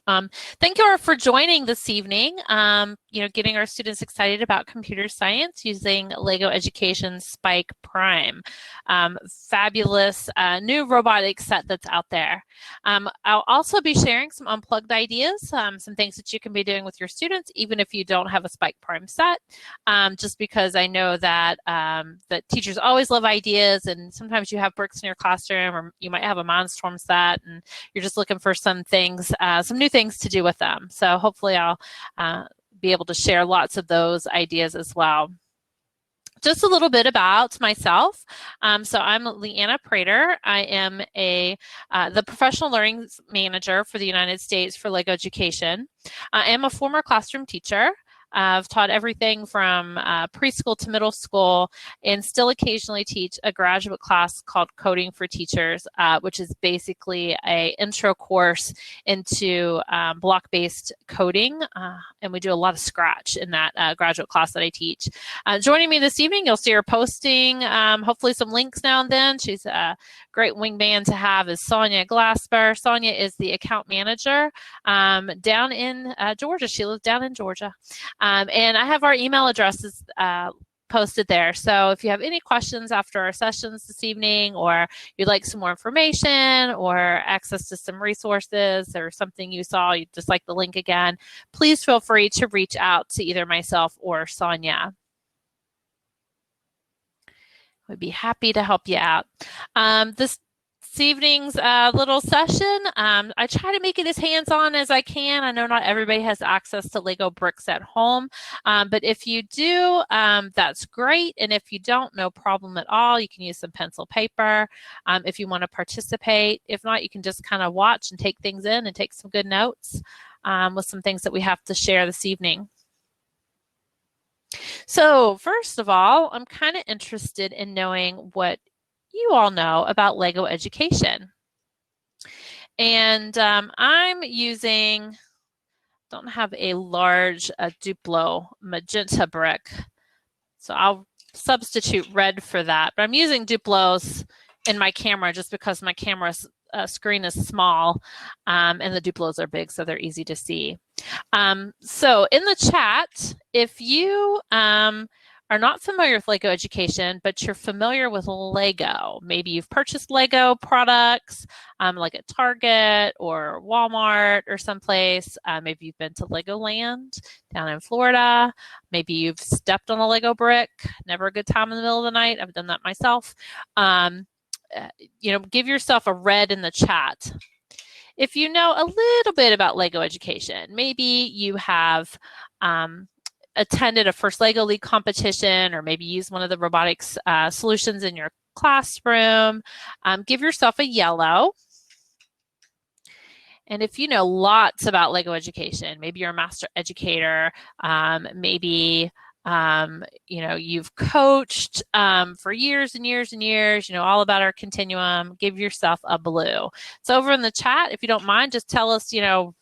Thank you all for joining this evening, getting our students excited about computer science using LEGO Education Spike Prime. Fabulous new robotic set that's out there. I'll also be sharing some unplugged ideas, some things that you can be doing with your students, even if you don't have a Spike Prime set, just because I know that, that teachers always love ideas, and sometimes you have bricks in your classroom, or you might have a Mindstorm set, and you're just looking for some things, some new things to do with them. So hopefully I'll be able to share lots of those ideas as well. Just a little bit about myself. So I'm Leanna Prater. I am the Professional Learning Manager for the United States for LEGO Education. I am a former classroom teacher. I've taught everything from preschool to middle school, and still occasionally teach a graduate class called Coding for Teachers, which is basically an intro course into block-based coding, and we do a lot of Scratch in that graduate class that I teach. Joining me this evening, you'll see her posting hopefully some links now and then. She's a great wingman to have, is Sonya Glasper. Sonya is the account manager down in Georgia. She lives down in Georgia. And I have our email addresses posted there. So if you have any questions after our sessions this evening, or you'd like some more information or access to some resources, or something you saw, you just like the link again, please feel free to reach out to either myself or Sonya. We'd be happy to help you out. This evening's little session, I try to make it as hands-on as I can. I know not everybody has access to Lego bricks at home, but if you do, that's great. And if you don't, no problem at all. You can use some pencil paper if you want to participate. If not, you can just kind of watch and take things in and take some good notes with some things that we have to share this evening. So first of all, I'm kind of interested in knowing what you all know about LEGO Education. And I'm using, don't have a large Duplo magenta brick, so I'll substitute red for that. But I'm using Duplos in my camera just because my camera's screen is small and the Duplos are big, so they're easy to see. So in the chat, if you are not familiar with LEGO Education, but you're familiar with LEGO, maybe you've purchased LEGO products like at Target or Walmart or someplace. Maybe you've been to Legoland down in Florida. Maybe you've stepped on a LEGO brick. Never a good time in the middle of the night. I've done that myself. Give yourself a red in the chat. If you know a little bit about LEGO Education, maybe you have attended a First LEGO League competition, or maybe use one of the robotics solutions in your classroom, give yourself a yellow. And if you know lots about LEGO Education, maybe you're a master educator, maybe you've coached for years and years and years, all about our continuum, give yourself a blue. So over in the chat, if you don't mind, just tell us,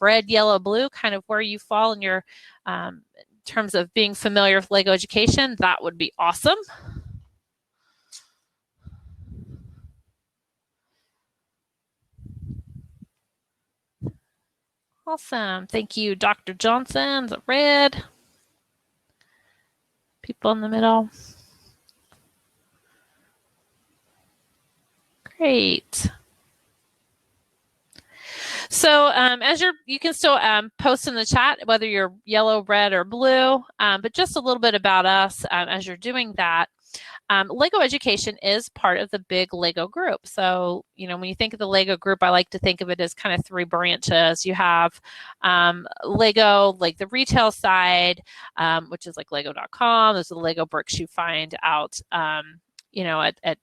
red, yellow, blue, kind of where you fall in your terms of being familiar with LEGO Education. That would be awesome. Awesome. Thank you, Dr. Johnson. The red. People in the middle. Great. So as you can still post in the chat, whether you're yellow, red, or blue, but just a little bit about us as you're doing that. LEGO Education is part of the big LEGO group. So, when you think of the LEGO group, I like to think of it as kind of three branches. You have LEGO, like the retail side, which is like Lego.com. Those are the LEGO bricks you find out, at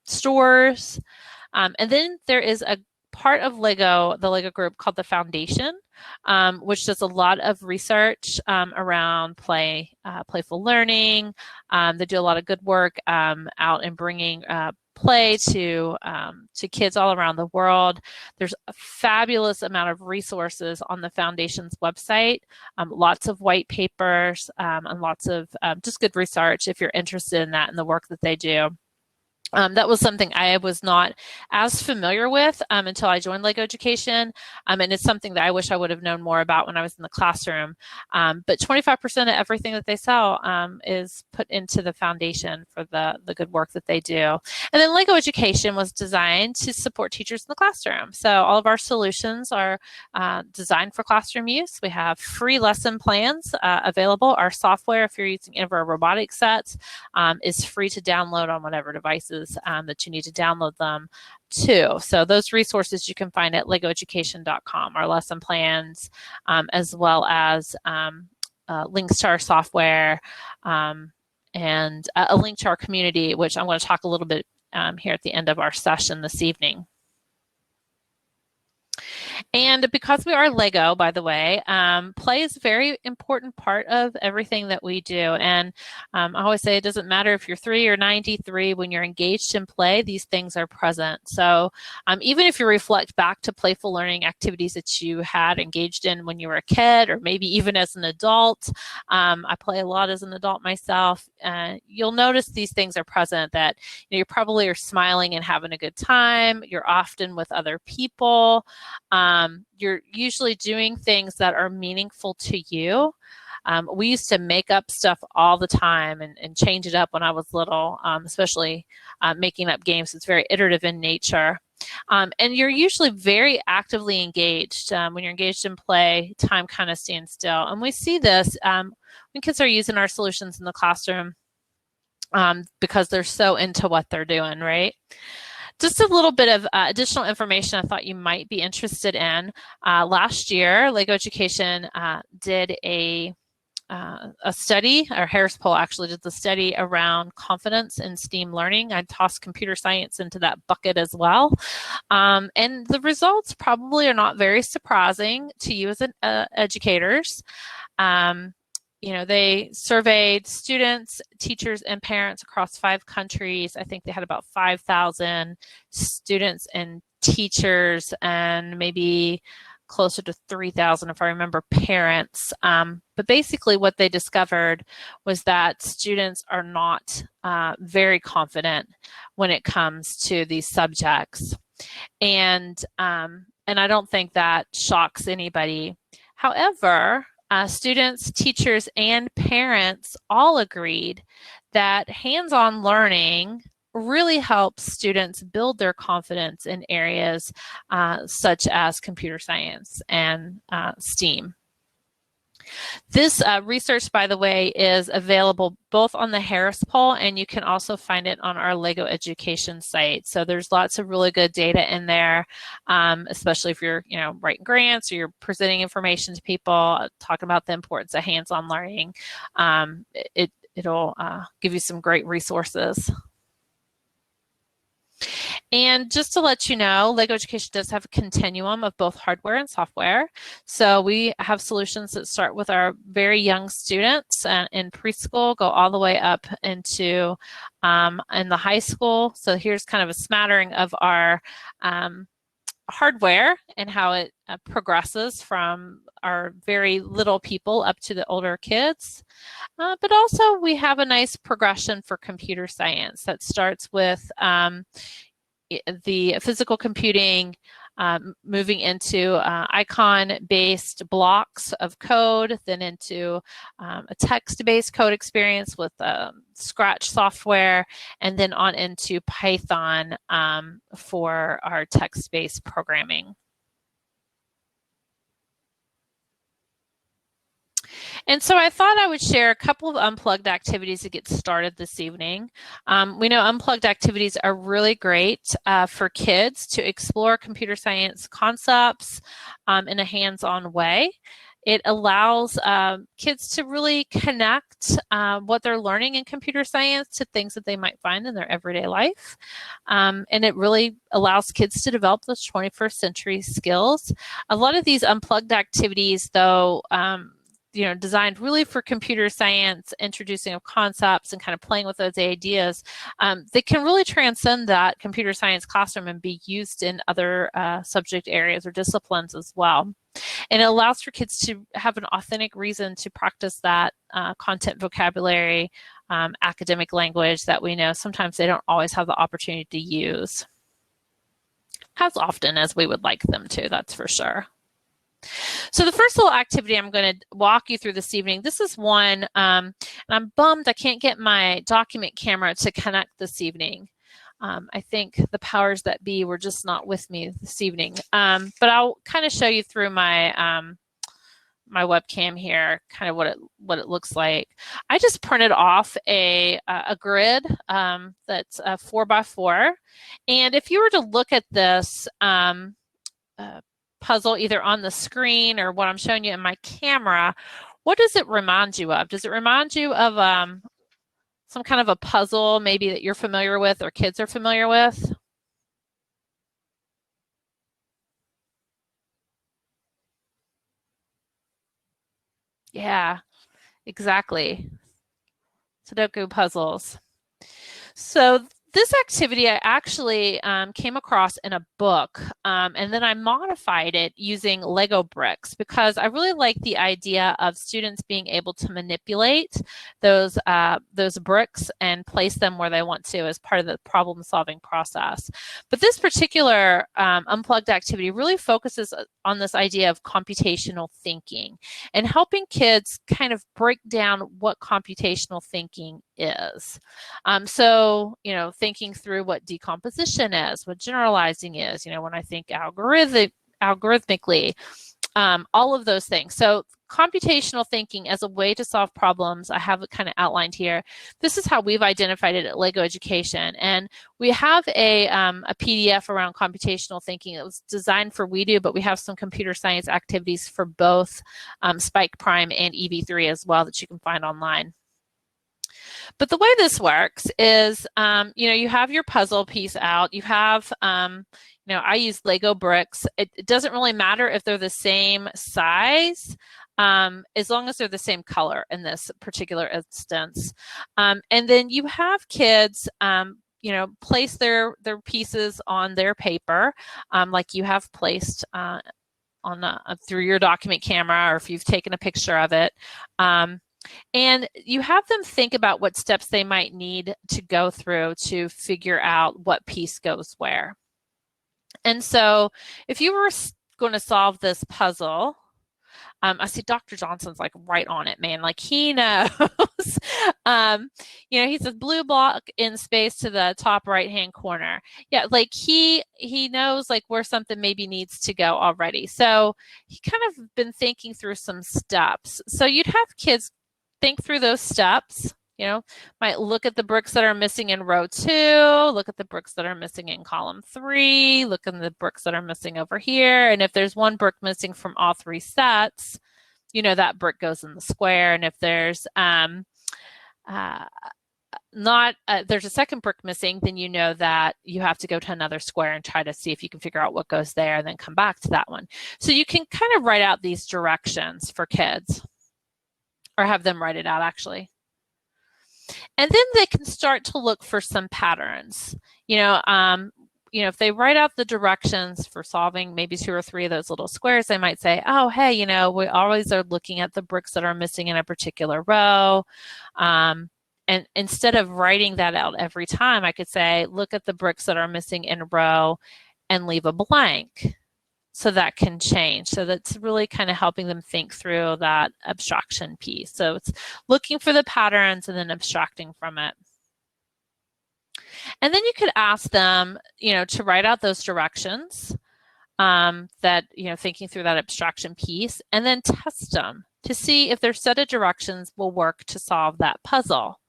stores. And then there is a part of LEGO, the LEGO group called the Foundation, which does a lot of research around playful learning. They do a lot of good work out in bringing play to kids all around the world. There's a fabulous amount of resources on the Foundation's website, lots of white papers and lots of just good research if you're interested in that and the work that they do. That was something I was not as familiar with until I joined LEGO Education, and it's something that I wish I would have known more about when I was in the classroom. But 25% of everything that they sell is put into the foundation for the good work that they do. And then LEGO Education was designed to support teachers in the classroom. So all of our solutions are designed for classroom use. We have free lesson plans available. Our software, if you're using any of our robotic sets, is free to download on whatever devices that you need to download them to. So those resources you can find at legoeducation.com, our lesson plans, as well as links to our software and a link to our community, which I'm going to talk a little bit here at the end of our session this evening. And because we are LEGO, by the way, play is a very important part of everything that we do. And I always say it doesn't matter if you're 3 or 93, when you're engaged in play, these things are present. So even if you reflect back to playful learning activities that you had engaged in when you were a kid, or maybe even as an adult, I play a lot as an adult myself, you'll notice these things are present, that you probably are smiling and having a good time. You're often with other people. You're usually doing things that are meaningful to you. We used to make up stuff all the time and change it up when I was little, especially making up games. It's very iterative in nature. And you're usually very actively engaged. When you're engaged in play, time kind of stands still. And we see this when kids are using our solutions in the classroom because they're so into what they're doing, right? Just a little bit of additional information I thought you might be interested in. Last year, LEGO Education did a study, or Harris Poll actually did the study around confidence in STEAM learning. I tossed computer science into that bucket as well. And the results probably are not very surprising to you as educators. They surveyed students, teachers, and parents across 5 countries. I think they had about 5,000 students and teachers, and maybe closer to 3,000, if I remember, parents. But basically what they discovered was that students are not very confident when it comes to these subjects. And I don't think that shocks anybody. However, students, teachers, and parents all agreed that hands-on learning really helps students build their confidence in areas such as computer science and STEAM. This research, by the way, is available both on the Harris Poll, and you can also find it on our LEGO Education site. So there's lots of really good data in there, especially if you're, writing grants or you're presenting information to people, talking about the importance of hands-on learning. It'll give you some great resources. And just to let you know, LEGO Education does have a continuum of both hardware and software. So we have solutions that start with our very young students in preschool, go all the way up into in the high school. So here's kind of a smattering of our hardware and how it progresses from our very little people up to the older kids. But also we have a nice progression for computer science that starts with the physical computing, moving into icon-based blocks of code, then into a text-based code experience with Scratch software, and then on into Python for our text-based programming. And so I thought I would share a couple of unplugged activities to get started this evening. We know unplugged activities are really great for kids to explore computer science concepts in a hands-on way. It allows kids to really connect what they're learning in computer science to things that they might find in their everyday life. And it really allows kids to develop those 21st century skills. A lot of these unplugged activities, though, designed really for computer science, introducing of concepts and kind of playing with those ideas, they can really transcend that computer science classroom and be used in other subject areas or disciplines as well. And it allows for kids to have an authentic reason to practice that content vocabulary academic language that we know sometimes they don't always have the opportunity to use as often as we would like them to, that's for sure. So the first little activity I'm going to walk you through this evening, this is one, and I'm bummed I can't get my document camera to connect this evening. I think the powers that be were just not with me this evening, but I'll kind of show you through my my webcam here, kind of what it looks like. I just printed off a grid that's 4x4, and if you were to look at this puzzle either on the screen or what I'm showing you in my camera, what does it remind you of? Does it remind you of some kind of a puzzle maybe that you're familiar with or kids are familiar with? Yeah, exactly. Sudoku puzzles. So this activity I actually came across in a book, and then I modified it using Lego bricks because I really like the idea of students being able to manipulate those bricks and place them where they want to as part of the problem-solving process. But this particular Unplugged activity really focuses on this idea of computational thinking and helping kids kind of break down what computational thinking is. So, thinking through what decomposition is, what generalizing is, when I think algorithmically, all of those things. So computational thinking as a way to solve problems, I have it kind of outlined here. This is how we've identified it at Lego Education. And we have a PDF around computational thinking that was designed for WeDo, but we have some computer science activities for both Spike Prime and EV3 as well that you can find online. But the way this works is, you have your puzzle piece out. You have, I use Lego bricks. It doesn't really matter if they're the same size, as long as they're the same color in this particular instance. And then you have kids, place their pieces on their paper, like you have placed through your document camera, or if you've taken a picture of it. And you have them think about what steps they might need to go through to figure out what piece goes where. And so if you were going to solve this puzzle, I see Dr. Johnson's like right on it, man. Like he knows. He says blue block in space to the top right-hand corner. Yeah, like he knows like where something maybe needs to go already. So he kind of been thinking through some steps. So you'd have kids think through those steps, might look at the bricks that are missing in row 2, look at the bricks that are missing in column 3, look at the bricks that are missing over here. And if there's one brick missing from all 3 sets, that brick goes in the square. And if there's there's a second brick missing, then you know that you have to go to another square and try to see if you can figure out what goes there and then come back to that one. So you can kind of write out these directions for kids, or have them write it out actually. And then they can start to look for some patterns. If they write out the directions for solving maybe 2 or 3 of those little squares, they might say, oh, hey, we always are looking at the bricks that are missing in a particular row. And instead of writing that out every time, I could say, look at the bricks that are missing in a row and leave a blank. So that can change. So that's really kind of helping them think through that abstraction piece. So it's looking for the patterns and then abstracting from it. And then you could ask them, to write out those directions, thinking through that abstraction piece, and then test them to see if their set of directions will work to solve that puzzle.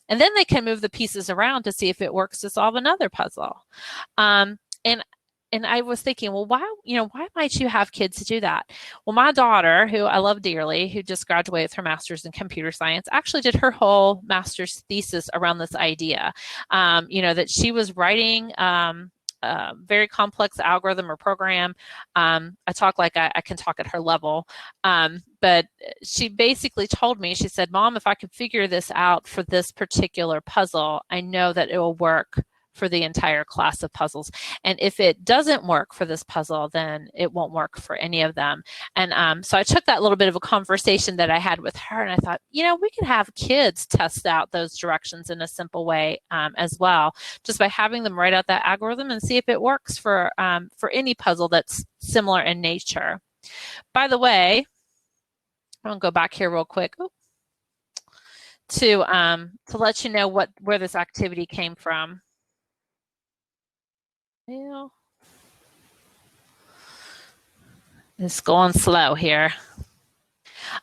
And then they can move the pieces around to see if it works to solve another puzzle. And I was thinking, well, why might you have kids do that? Well, my daughter, who I love dearly, who just graduated with her master's in computer science, actually did her whole master's thesis around this idea, that she was writing a very complex algorithm or program. I talk like I can talk at her level, but she basically told me, she said, Mom, if I could figure this out for this particular puzzle, I know that it will work for the entire class of puzzles. And if it doesn't work for this puzzle, then it won't work for any of them. And so I took that little bit of a conversation that I had with her, and I thought, you know, we could have kids test out those directions in a simple way as well, just by having them write out that algorithm and see if it works for any puzzle that's similar in nature. By the way, I'm gonna go back here real quick to let you know where this activity came from. Yeah. It's going slow here.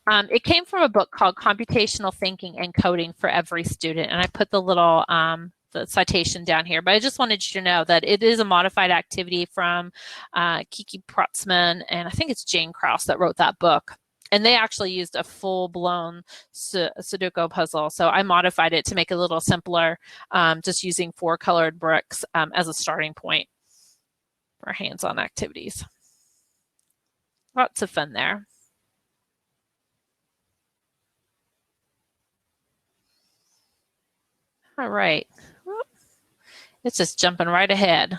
It came from a book called Computational Thinking and Coding for Every Student, and I put the little the citation down here, but I just wanted you to know that it is a modified activity from Kiki Protzman, and I think it's Jane Krause that wrote that book. And they actually used a full-blown Sudoku puzzle, so I modified it to make it a little simpler, just using 4 colored bricks as a starting point for hands-on activities. Lots of fun there. All right. It's just jumping right ahead.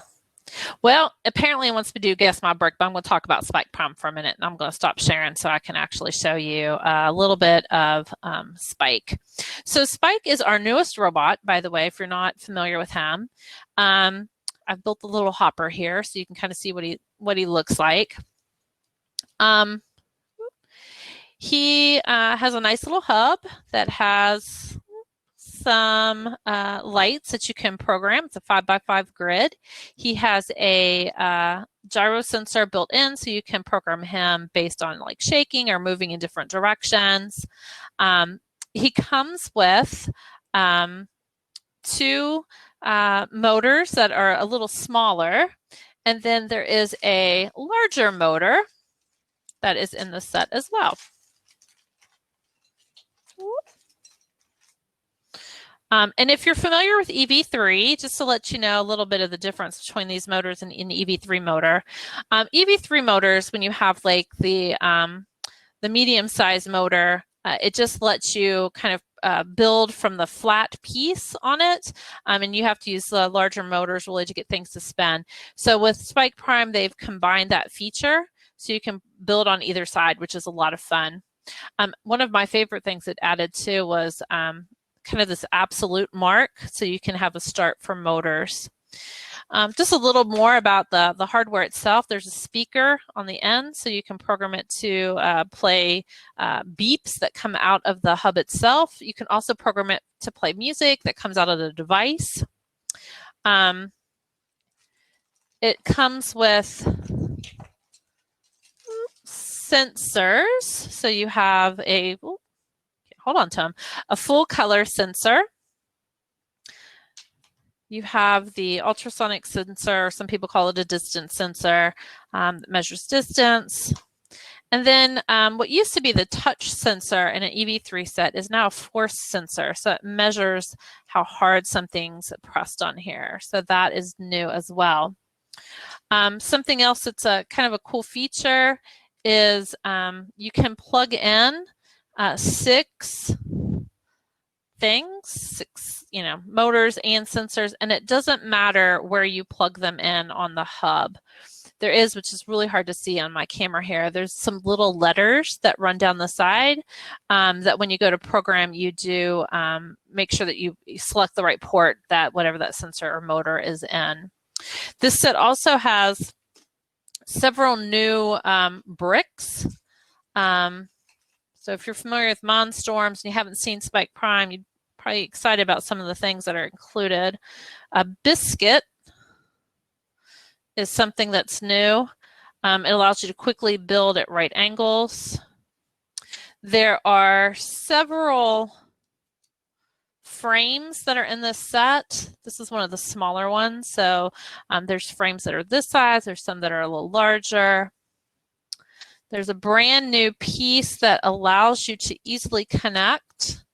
Well, apparently it wants me to do Guess My Brick, but I'm going to talk about Spike Prime for a minute, and I'm going to stop sharing so I can actually show you a little bit of Spike. So Spike is our newest robot, by the way, if you're not familiar with him. I've built a little hopper here so you can kind of see what he looks like. He has a nice little hub that has some lights that you can program. It's a 5x5 grid. He has a gyro sensor built in, so you can program him based on like shaking or moving in different directions. He comes with 2 motors that are a little smaller, and then there is a larger motor that is in the set as well. And if you're familiar with EV3, just to let you know a little bit of the difference between these motors and the EV3 motor. EV3 motors, when you have like the medium-sized motor, it just lets you kind of build from the flat piece on it, and you have to use the larger motors really to get things to spin. So with Spike Prime, they've combined that feature, so you can build on either side, which is a lot of fun. One of my favorite things it added too was kind of this absolute mark, so you can have a start for motors. Just a little more about the hardware itself. There's a speaker on the end, so you can program it to play beeps that come out of the hub itself. You can also program it to play music that comes out of the device. It comes with sensors, so you have a hold on, Tom, a full color sensor. You have the ultrasonic sensor, some people call it a distance sensor, that measures distance. And then what used to be the touch sensor in an EV3 set is now a force sensor. So it measures how hard something's pressed on here. So that is new as well. Something else that's a kind of a cool feature is you can plug in 6 things, 6 motors and sensors, and it doesn't matter where you plug them in on the hub. There is, which is really hard to see on my camera here, there's some little letters that run down the side that when you go to program, you do make sure that you select the right port that whatever that sensor or motor is in. This set also has several new bricks. So if you're familiar with Monstorms and you haven't seen Spike Prime, you'd probably excited about some of the things that are included. A biscuit is something that's new. It allows you to quickly build at right angles. There are several frames that are in this set. This is one of the smaller ones. So there's frames that are this size. There's some that are a little larger. There's a brand new piece that allows you to easily connect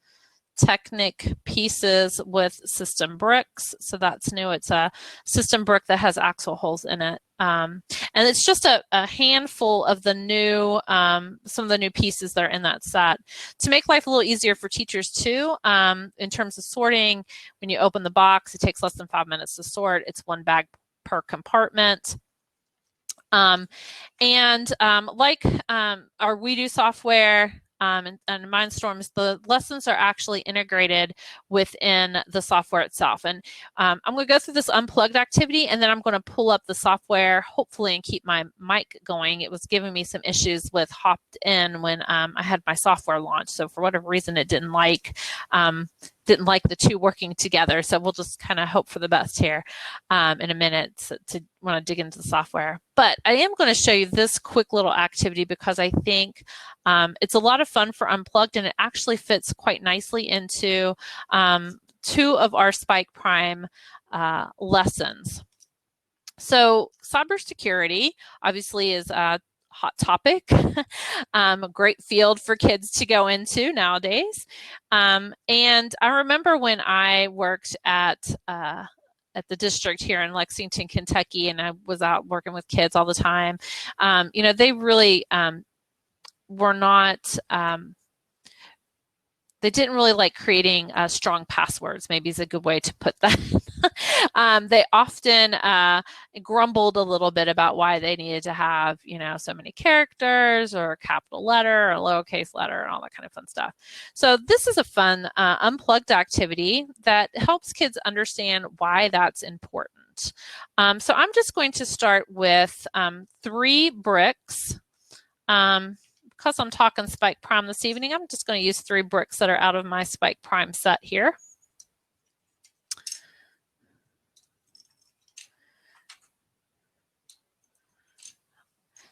Technic pieces with system bricks. So that's new. It's a system brick that has axle holes in it. And it's just a handful of the new, some of the new pieces that are in that set to make life a little easier for teachers too. In terms of sorting, when you open the box, it takes less than 5 minutes to sort. It's one bag per compartment. Like our WeDo software, and Mindstorms, the lessons are actually integrated within the software itself. And I'm going to go through this unplugged activity, and then I'm going to pull up the software, hopefully, and keep my mic going. It was giving me some issues with hopped in when I had my software launched. So for whatever reason, it didn't like the two working together. So we'll just kind of hope for the best here in a minute to want to dig into the software. But I am going to show you this quick little activity because I think it's a lot of fun for Unplugged, and it actually fits quite nicely into 2 of our Spike Prime lessons. So cybersecurity obviously is a hot topic, a great field for kids to go into nowadays. And I remember when I worked at the district here in Lexington, Kentucky, and I was out working with kids all the time, you know, they really were not, they didn't really like creating strong passwords, maybe is a good way to put that. They often grumbled a little bit about why they needed to have, you know, so many characters or a capital letter or a lowercase letter and all that kind of fun stuff. So this is a fun unplugged activity that helps kids understand why that's important. So I'm just going to start with 3 bricks. Because I'm talking Spike Prime this evening, I'm just going to use 3 bricks that are out of my Spike Prime set here.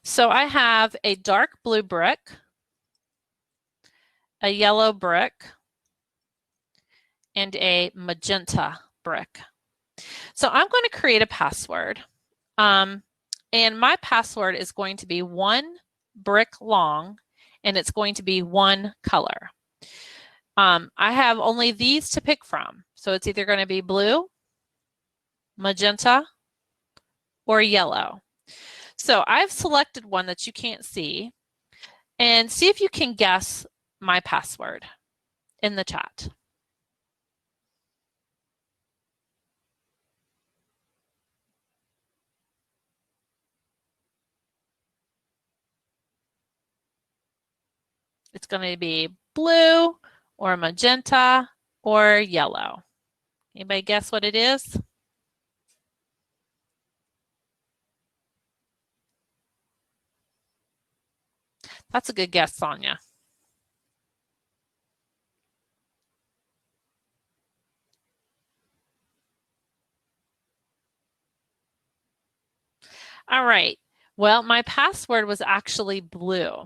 So I have a dark blue brick, a yellow brick, and a magenta brick. So I'm going to create a password. And my password is going to be 1 brick long, and it's going to be 1 color. I have only these to pick from. So it's either going to be blue, magenta, or yellow. So I've selected one that you can't see, and see if you can guess my password in the chat. It's going to be blue or magenta or yellow. Anybody guess what it is? That's a good guess, Sonya. All right. Well, my password was actually blue.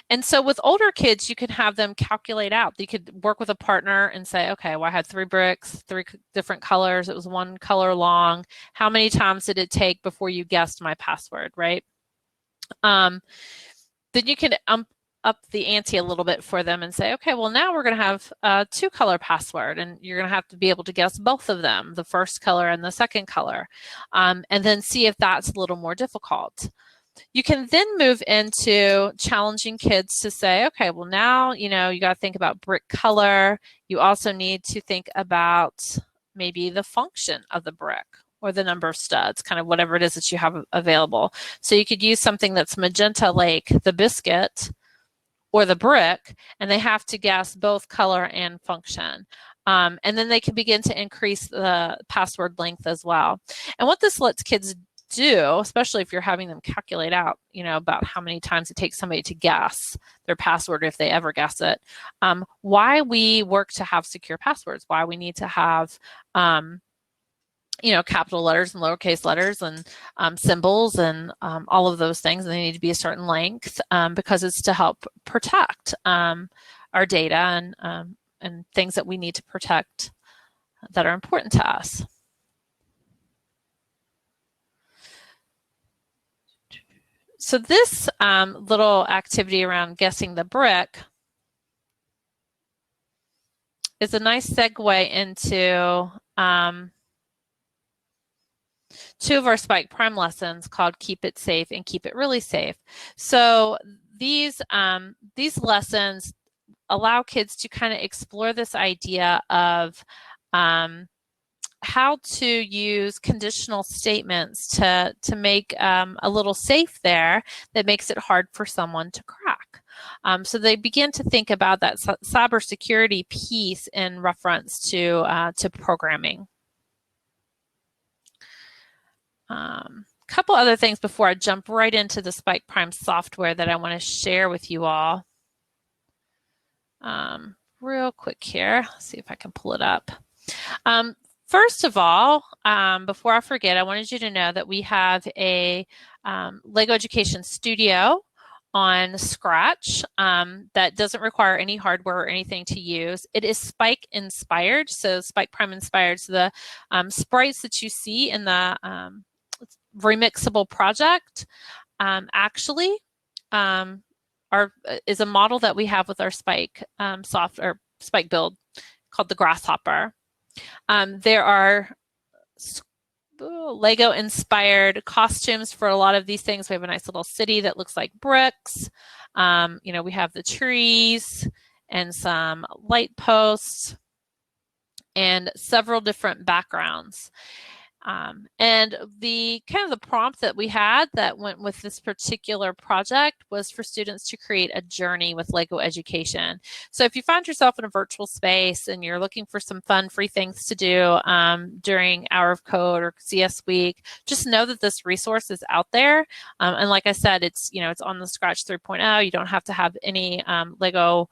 And so with older kids, you can have them calculate out. You could work with a partner and say, okay, well, I had 3 bricks, 3 different colors. It was 1 color long. How many times did it take before you guessed my password, right? Then you can up the ante a little bit for them and say, okay, well, now we're going to have a 2 color password, and you're going to have to be able to guess both of them, the first color and the second color, and then see if that's a little more difficult. You can then move into challenging kids to say, okay, well, now, you know, you got to think about brick color. You also need to think about maybe the function of the brick or the number of studs, kind of whatever it is that you have available. So you could use something that's magenta, like the biscuit or the brick, and they have to guess both color and function. And then they can begin to increase the password length as well. And what this lets kids do, especially if you're having them calculate out, you know, about how many times it takes somebody to guess their password if they ever guess it, why we work to have secure passwords, why we need to have, you know, capital letters and lowercase letters and symbols and all of those things. And they need to be a certain length because it's to help protect our data and things that we need to protect that are important to us. So this little activity around guessing the brick is a nice segue into two of our Spike Prime lessons called Keep It Safe and Keep It Really Safe. So these lessons allow kids to kind of explore this idea of how to use conditional statements to make a little safe there that makes it hard for someone to crack. So they begin to think about that cybersecurity piece in reference to programming. Couple other things before I jump right into the Spike Prime software that I want to share with you all. Real quick here, let's see if I can pull it up. First of all, before I forget, I wanted you to know that we have a LEGO Education Studio on Scratch that doesn't require any hardware or anything to use. It is Spike inspired, so Spike Prime inspired. So the sprites that you see in the remixable project actually is a model that we have with our Spike software, Spike build called the Grasshopper. There are Lego inspired costumes for a lot of these things. We have a nice little city that looks like bricks. You know, we have the trees and some light posts and several different backgrounds. And the kind of the prompt that we had that went with this particular project was for students to create a journey with LEGO Education. So if you find yourself in a virtual space and you're looking for some fun, free things to do during Hour of Code or CS Week, just know that this resource is out there. And like I said, it's, you know, it's on the Scratch 3.0. You don't have to have any LEGO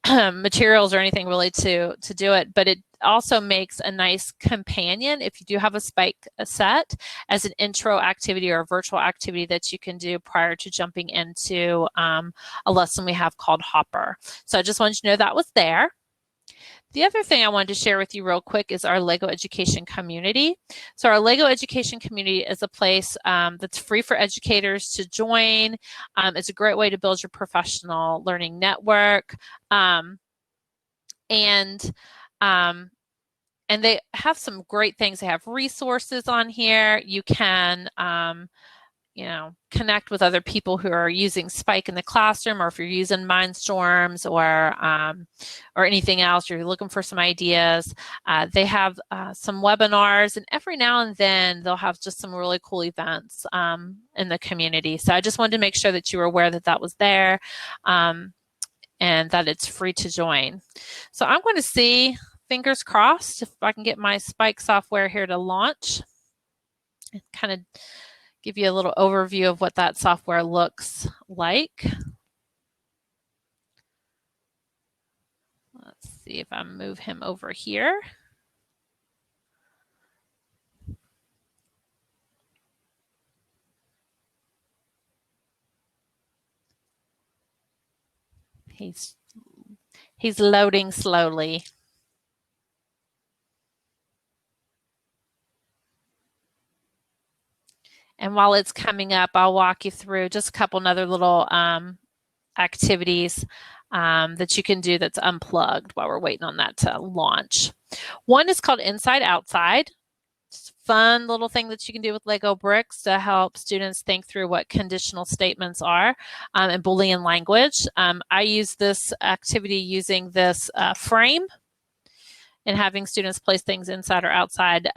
materials or anything really to do it, but it also makes a nice companion if you do have a Spike set as an intro activity or a virtual activity that you can do prior to jumping into a lesson we have called Hopper. So I just wanted you to know that was there. The other thing I wanted to share with you real quick is our LEGO Education community. So our LEGO Education community is a place that's free for educators to join. It's a great way to build your professional learning network. And they have some great things. They have resources on here. You can you know, connect with other people who are using Spike in the classroom, or if you're using Mindstorms or anything else, you're looking for some ideas. They have some webinars, and every now and then they'll have just some really cool events in the community. So I just wanted to make sure that you were aware that that was there and that it's free to join. So I'm going to see, fingers crossed, if I can get my Spike software here to launch and kind of give you a little overview of what that software looks like. Let's see if I move him over here. He's loading slowly. And while it's coming up, I'll walk you through just a couple other little activities that you can do that's unplugged while we're waiting on that to launch. One is called Inside Outside. It's a fun little thing that you can do with Lego bricks to help students think through what conditional statements are in Boolean language. I use this activity using this frame and having students place things inside or outside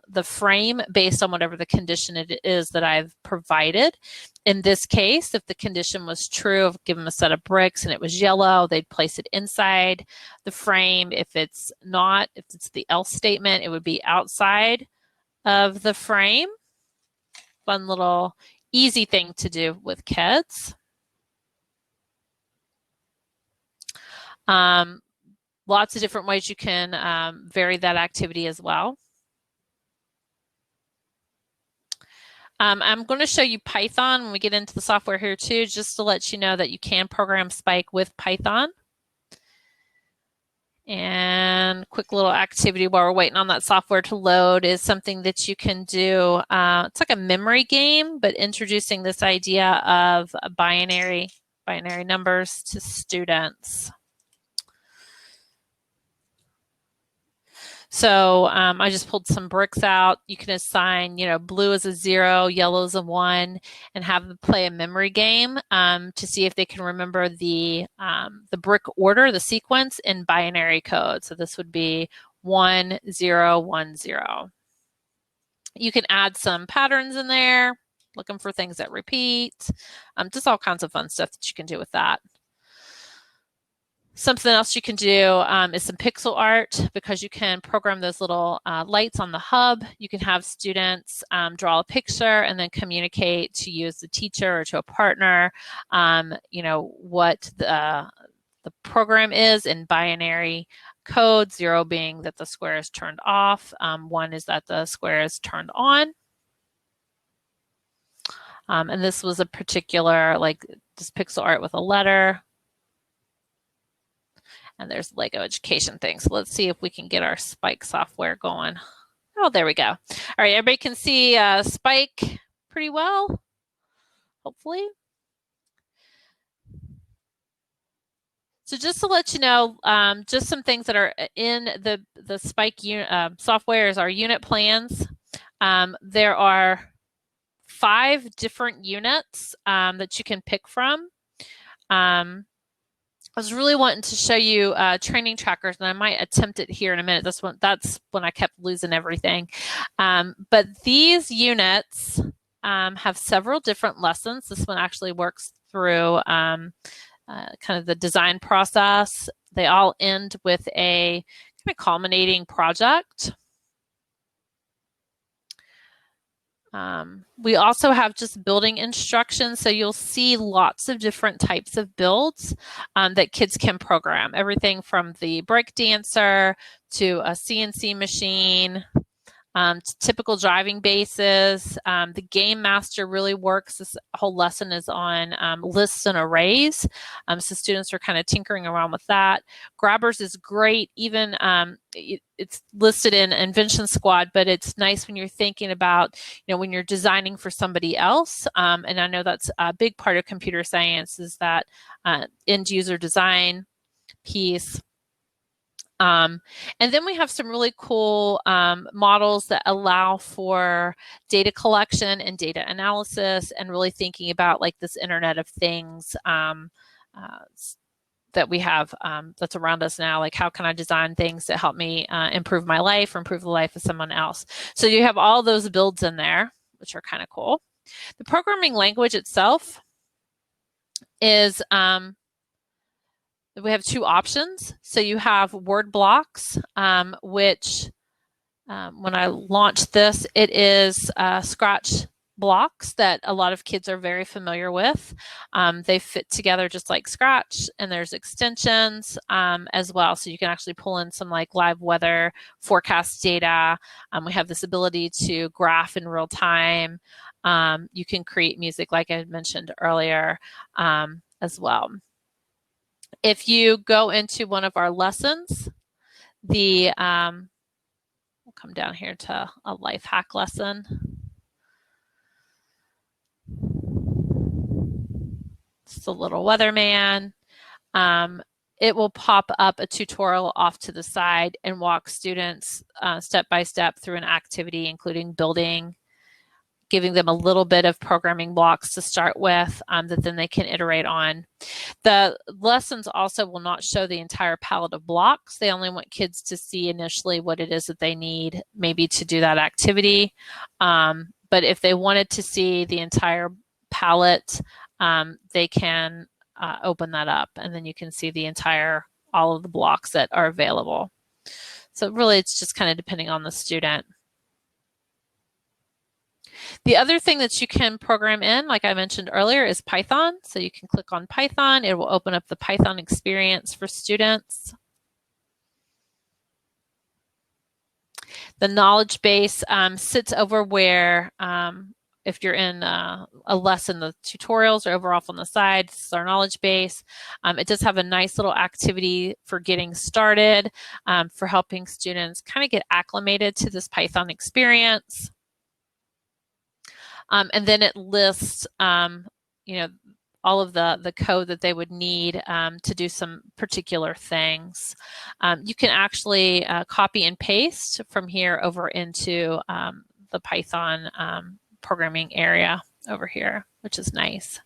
the frame based on whatever the condition it is that I've provided. In this case, if the condition was true, I've given them a set of bricks and it was yellow, they'd place it inside the frame. If it's not, if it's the else statement, it would be outside of the frame. Fun little easy thing to do with kids. Lots of different ways you can vary that activity as well. I'm going to show you Python when we get into the software here too, just to let you know that you can program Spike with Python. And quick little activity while we're waiting on that software to load is something that you can do. It's like a memory game, but introducing this idea of binary numbers to students. So I just pulled some bricks out. You can assign, blue is a 0, yellow is a 1, and have them play a memory game to see if they can remember the brick order, the sequence in binary code. So this would be 1, 0, 1, 0. You can add some patterns in there, looking for things that repeat, just all kinds of fun stuff that you can do with that. Something else you can do is some pixel art, because you can program those little lights on the hub. You can have students draw a picture and then communicate to you as the teacher or to a partner, what the program is in binary code, 0 being that the square is turned off, 1 is that the square is turned on. And this was a particular, this pixel art with a letter. And there's Lego education thing. So let's see if we can get our Spike software going. Oh, there we go. All right, everybody can see Spike pretty well, hopefully. So just to let you know, just some things that are in the Spike software is our unit plans. There are 5 different units that you can pick from. I was really wanting to show you training trackers, and I might attempt it here in a minute. That's when I kept losing everything. But these units have several different lessons. This one actually works through kind of the design process. They all end with a kind of culminating project. We also have just building instructions, so you'll see lots of different types of builds that kids can program. Everything from the break dancer to a CNC machine, to typical driving bases. The game master really works. This whole lesson is on lists and arrays. So students are kind of tinkering around with that. Grabbers is great. Even it's listed in Invention Squad, but it's nice when you're thinking about, when you're designing for somebody else. And I know that's a big part of computer science, is that end user design piece. And then we have some really cool models that allow for data collection and data analysis, and really thinking about this Internet of Things that we have that's around us now. How can I design things that help me improve my life or improve the life of someone else? So you have all those builds in there, which are kind of cool. The programming language itself is we have 2 options. So you have word blocks, which when I launched this, it is Scratch blocks that a lot of kids are very familiar with. They fit together just like Scratch, and there's extensions as well. So you can actually pull in some live weather forecast data. We have this ability to graph in real time. You can create music, like I had mentioned earlier, as well. If you go into one of our lessons, we'll come down here to a life hack lesson. It's the little weatherman. It will pop up a tutorial off to the side and walk students step by step through an activity, including building, giving them a little bit of programming blocks to start with that then they can iterate on. The lessons also will not show the entire palette of blocks. They only want kids to see initially what it is that they need maybe to do that activity. But if they wanted to see the entire palette, they can open that up, and then you can see the all of the blocks that are available. So really it's just kind of depending on the student. The other thing that you can program in, like I mentioned earlier, is Python. So you can click on Python. It will open up the Python experience for students. The knowledge base sits over where, if you're in a lesson, the tutorials are over off on the side. This is our knowledge base. It does have a nice little activity for getting started, for helping students kind of get acclimated to this Python experience. And then it lists, all of the code that they would need to do some particular things. You can actually copy and paste from here over into the Python programming area over here, which is nice.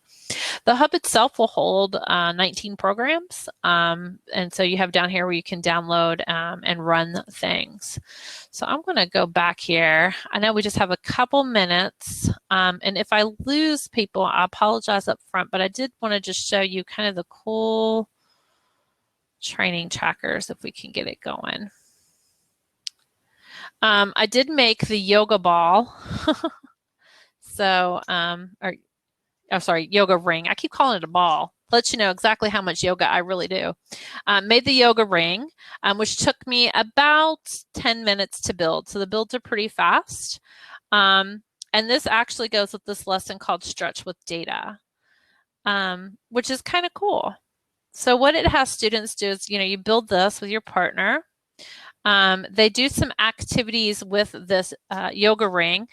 The hub itself will hold 19 programs, and so you have down here where you can download and run things. So I'm going to go back here. I know we just have a couple minutes, and if I lose people, I apologize up front, but I did want to just show you kind of the cool training trackers if we can get it going. I did make the yoga ball. So, yoga ring. I keep calling it a ball. Let you know exactly how much yoga I really do. Made the yoga ring, which took me about 10 minutes to build. So the builds are pretty fast. And this actually goes with this lesson called Stretch with Data, which is kind of cool. So what it has students do is, you build this with your partner. They do some activities with this yoga ring,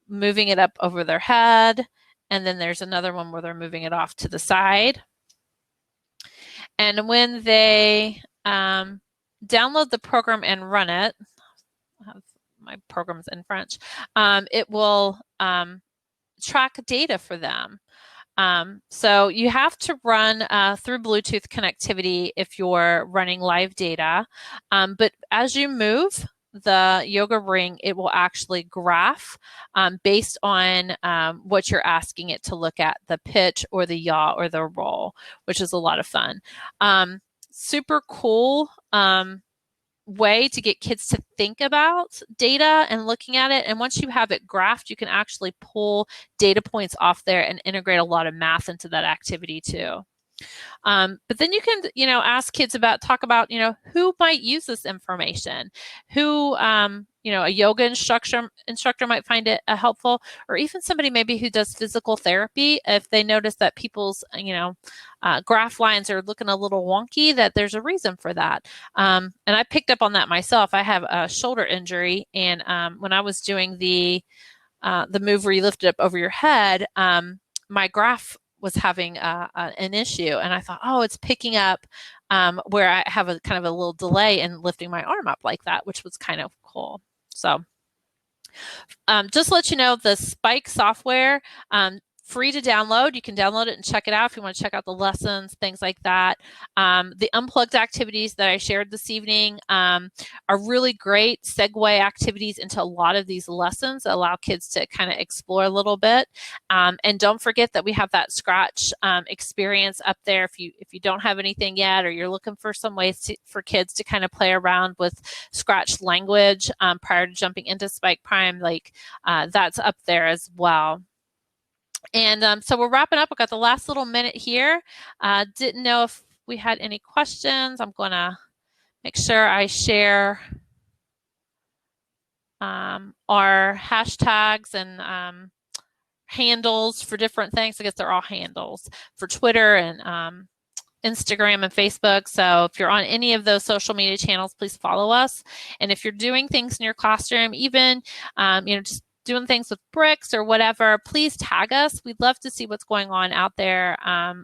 moving it up over their head, and then there's another one where they're moving it off to the side. And when they download the program and run it, I have my programs in French, it will track data for them. So you have to run through Bluetooth connectivity if you're running live data, but as you move the yoga ring, it will actually graph based on what you're asking it to look at, the pitch or the yaw or the roll, which is a lot of fun. Super cool way to get kids to think about data and looking at it. And once you have it graphed, you can actually pull data points off there and integrate a lot of math into that activity too. But then you can, ask kids talk about, who might use this information, who, a yoga instructor might find it helpful, or even somebody maybe who does physical therapy. If they notice that people's, graph lines are looking a little wonky, that there's a reason for that. And I picked up on that myself. I have a shoulder injury, and when I was doing the move where you lift it up over your head, my graph was having an issue, and I thought, oh, it's picking up where I have a kind of a little delay in lifting my arm up like that, which was kind of cool. So just to let you know, the Spike software, free to download. You can download it and check it out if you want to check out the lessons, things like that. The Unplugged Activities that I shared this evening are really great segue activities into a lot of these lessons that allow kids to kind of explore a little bit. And don't forget that we have that Scratch experience up there if you don't have anything yet, or you're looking for some ways for kids to kind of play around with Scratch language prior to jumping into Spike Prime, that's up there as well. And so we're wrapping up. We've got the last little minute here. Didn't know if we had any questions. I'm going to make sure I share our hashtags and handles for different things. I guess they're all handles for Twitter and Instagram and Facebook. So if you're on any of those social media channels, please follow us. And if you're doing things in your classroom, even just doing things with bricks or whatever, please tag us. We'd love to see what's going on out there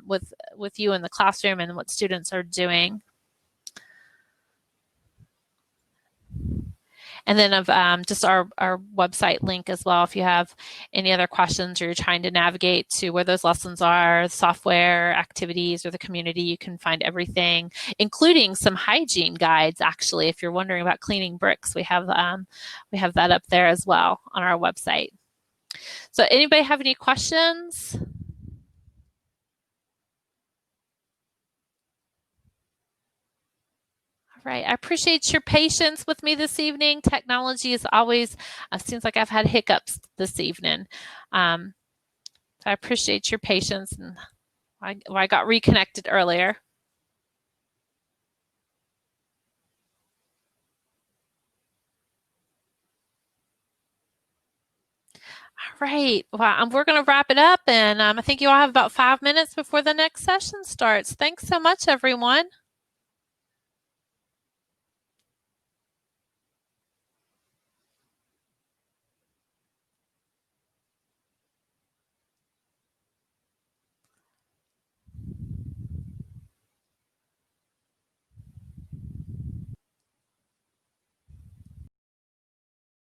with you in the classroom and what students are doing. And then of just our website link as well, if you have any other questions or you're trying to navigate to where those lessons are, software, activities, or the community, you can find everything, including some hygiene guides, actually. If you're wondering about cleaning bricks, we have that up there as well on our website. So anybody have any questions? Right. I appreciate your patience with me this evening. Technology is always, seems like I've had hiccups this evening. So I appreciate your patience, and I got reconnected earlier. All right. Well, we're going to wrap it up, and I think you all have about 5 minutes before the next session starts. Thanks so much, everyone.